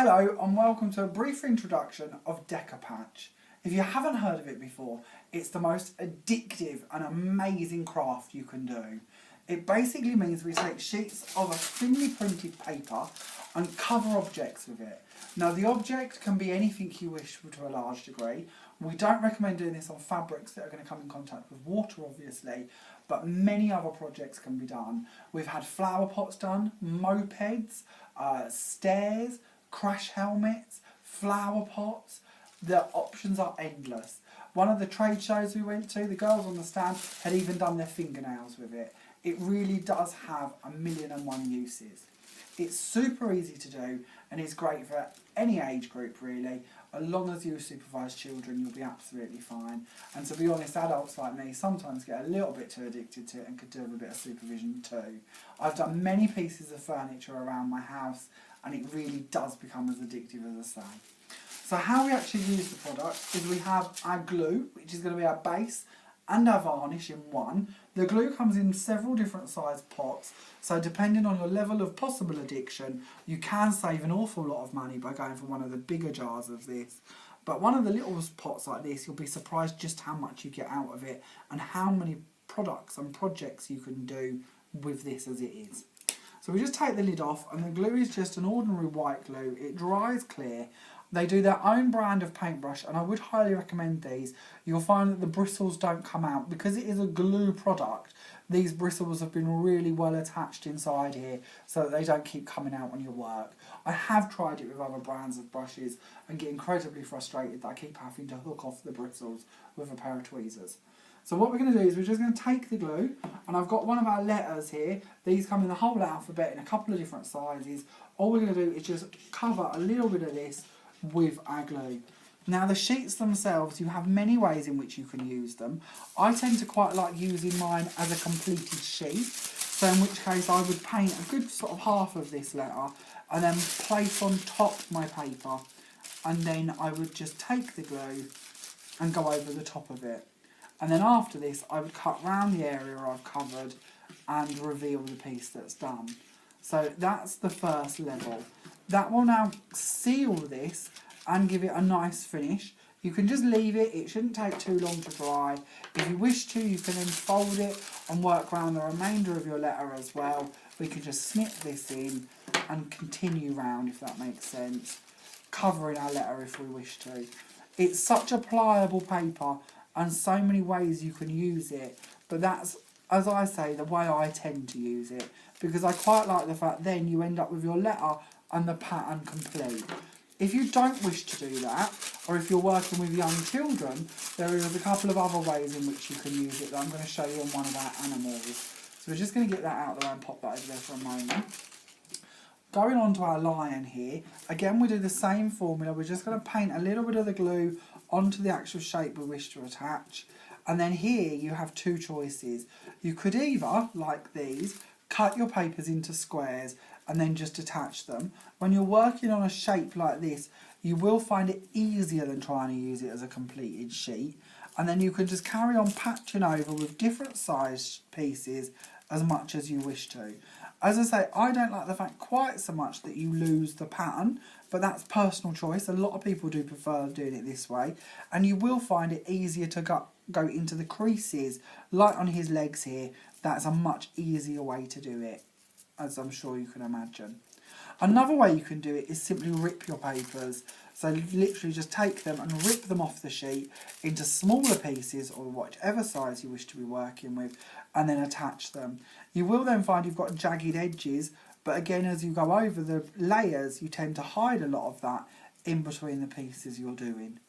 Hello and welcome to a brief introduction of Decopatch. If you haven't heard of it before, it's the most addictive and amazing craft you can do. It basically means we take sheets of a thinly printed paper and cover objects with it. Now the object can be anything you wish to a large degree. We don't recommend doing this on fabrics that are going to come in contact with water obviously, but many other projects can be done. We've had flower pots done, mopeds, stairs, crash helmets, flower pots. The options are endless. One of the trade shows we went to, the girls on the stand had even done their fingernails with it. It really does have 1,000,001 uses. It's super easy to do and it's great for any age group really. As long as you supervise children, you'll be absolutely fine. And to be honest, adults like me sometimes get a little bit too addicted to it and could do with a bit of supervision too. I've done many pieces of furniture around my house and it really does become as addictive as I say. So how we actually use the product is we have our glue, which is going to be our base, and our varnish in one. The glue comes in several different size pots, so depending on your level of possible addiction, you can save an awful lot of money by going for one of the bigger jars of this. But one of the little pots like this, you'll be surprised just how much you get out of it and how many products and projects you can do with this as it is. So we just take the lid off and the glue is just an ordinary white glue. It dries clear. They do their own brand of paintbrush and I would highly recommend these. You'll find that the bristles don't come out. Because it is a glue product, these bristles have been really well attached inside here so that they don't keep coming out on your work. I have tried it with other brands of brushes and get incredibly frustrated that I keep having to hook off the bristles with a pair of tweezers. So what we're going to do is we're just going to take the glue, and I've got one of our letters here. These come in the whole alphabet in a couple of different sizes. All we're going to do is just cover a little bit of this with our glue. Now the sheets themselves, you have many ways in which you can use them. I tend to quite like using mine as a completed sheet, so in which case I would paint a good sort of half of this letter and then place on top my paper, and then I would just take the glue and go over the top of it. And then after this I would cut round the area I've covered and reveal the piece that's done. So that's the first level. That will now seal this and give it a nice finish. You can just leave it, it shouldn't take too long to dry. If you wish to, you can then fold it and work around the remainder of your letter as well. We can just snip this in and continue round, if that makes sense, covering our letter if we wish to. It's such a pliable paper and so many ways you can use it, but that's, as I say, the way I tend to use it, because I quite like the fact then you end up with your letter and the pattern complete. If you don't wish to do that, or if you're working with young children, there is a couple of other ways in which you can use it that I'm going to show you on one of our animals. So we're just going to get that out of the way and pop that over there for a moment. Going on to our lion here, again we do the same formula. We're just going to paint a little bit of the glue onto the actual shape we wish to attach. And then here you have two choices. You could either, like these, cut your papers into squares and then just attach them. When you're working on a shape like this, you will find it easier than trying to use it as a completed sheet. And then you can just carry on patching over with different size pieces as much as you wish to. As I say, I don't like the fact quite so much that you lose the pattern, but that's personal choice. A lot of people do prefer doing it this way, and you will find it easier to go into the creases, like on his legs here. That's a much easier way to do it, as I'm sure you can imagine. Another way you can do it is simply rip your papers. So literally just take them and rip them off the sheet into smaller pieces or whatever size you wish to be working with, and then attach them. You will then find you've got jagged edges, but again as you go over the layers you tend to hide a lot of that in between the pieces you're doing.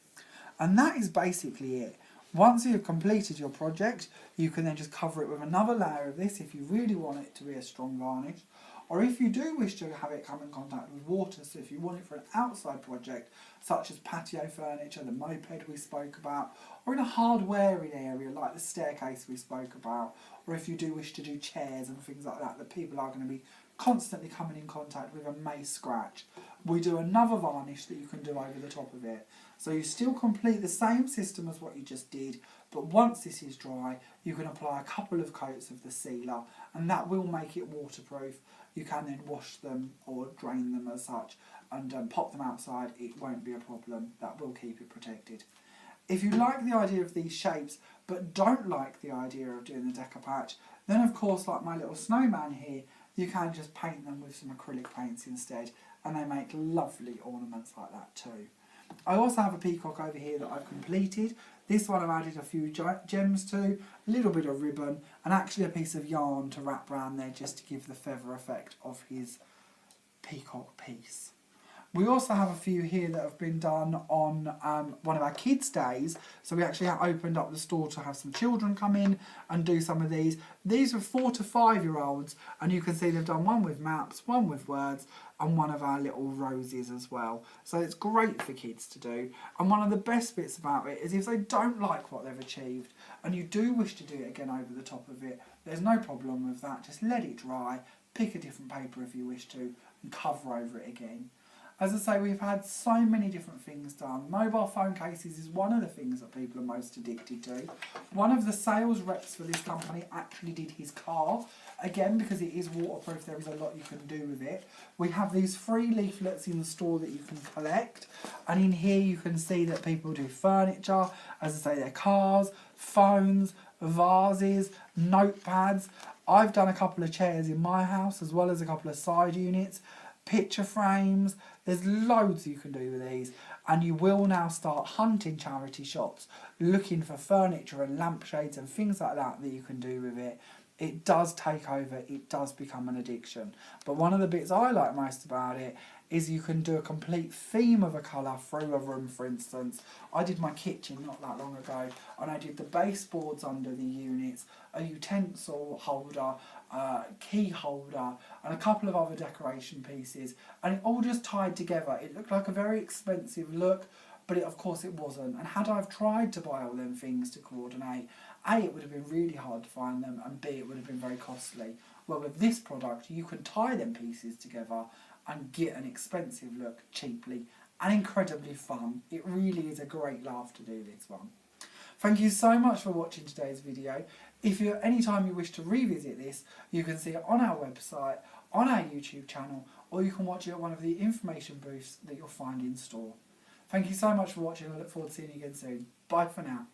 And that is basically it. Once you've completed your project, you can then just cover it with another layer of this if you really want it to be a strong varnish. Or if you do wish to have it come in contact with water, so if you want it for an outside project, such as patio furniture, the moped we spoke about, or in a hard wearing area like the staircase we spoke about, or if you do wish to do chairs and things like that people are going to be constantly coming in contact with and may scratch, we do another varnish that you can do over the top of it. So you still complete the same system as what you just did, but once this is dry, you can apply a couple of coats of the sealer, and that will make it waterproof. you can then wash them or drain them as such and pop them outside. It won't be a problem. That will keep it protected. If you like the idea of these shapes but don't like the idea of doing the decoupage, then of course, like my little snowman here, you can just paint them with some acrylic paints instead, and they make lovely ornaments like that too. I also have a peacock over here that I've completed. This one I've added a few gems to, a little bit of ribbon, and actually a piece of yarn to wrap around there just to give the feather effect of his peacock piece. We also have a few here that have been done on one of our kids' days. So we actually opened up the store to have some children come in and do some of these. These are 4 to 5 year olds, and you can see they've done one with maps, one with words, and one of our little roses as well. So it's great for kids to do. And one of the best bits about it is if they don't like what they've achieved and you do wish to do it again over the top of it, there's no problem with that. Just let it dry, pick a different paper if you wish to, and cover over it again. As I say, we've had so many different things done. Mobile phone cases is one of the things that people are most addicted to. One of the sales reps for this company actually did his car. Again, because it is waterproof, there is a lot you can do with it. We have these free leaflets in the store that you can collect. And in here you can see that people do furniture, as I say, their cars, phones, vases, notepads. I've done a couple of chairs in my house, as well as a couple of side units, picture frames. There's loads you can do with these, and you will now start hunting charity shops looking for furniture and lampshades and things like that that you can do with it. It does take over, it does become an addiction. But one of the bits I like most about it is you can do a complete theme of a colour through a room, for instance. I did my kitchen not that long ago, and I did the baseboards under the units, a utensil holder, key holder, and a couple of other decoration pieces, and it all just tied together. It looked like a very expensive look, but of course it wasn't. And had I have tried to buy all them things to coordinate, A, it would have been really hard to find them, and B, it would have been very costly. Well, with this product, you can tie them pieces together and get an expensive look cheaply and incredibly fun. It really is a great laugh to do this one. Thank you so much for watching today's video. If you anytime you wish to revisit this, you can see it on our website, on our YouTube channel, or you can watch it at one of the information booths that you'll find in store. Thank you so much for watching. I look forward to seeing you again soon. Bye for now.